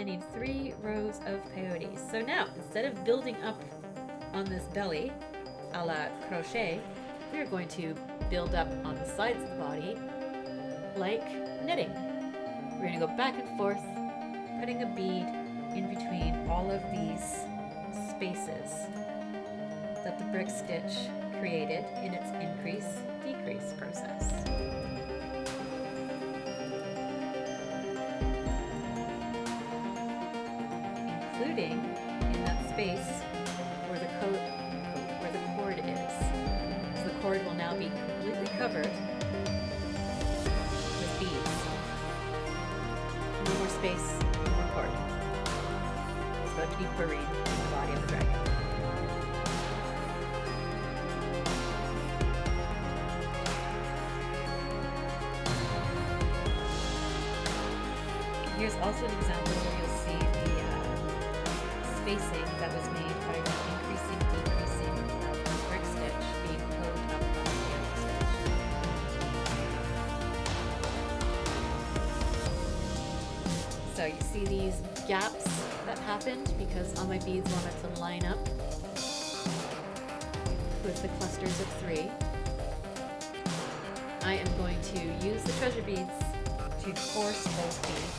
need 3 rows of peyotes. So now, instead of building up on this belly, a la crochet, we are going to build up on the sides of the body like knitting. We're going to go back and forth, putting a bead in between all of these spaces that the brick stitch created in its increase-decrease process. Including in that space where the cord is. So the cord will now be completely covered with beads. No more space, no more cord. It's about to be buried in the body of the dragon. Here's also an example where you'll see the spacing that was made by the increasing, decreasing of the brick stitch being closed up on the peyote stitch. So you see these gaps that happened because all my beads wanted to line up with the clusters of 3. I am going to use the treasure beads to force those beads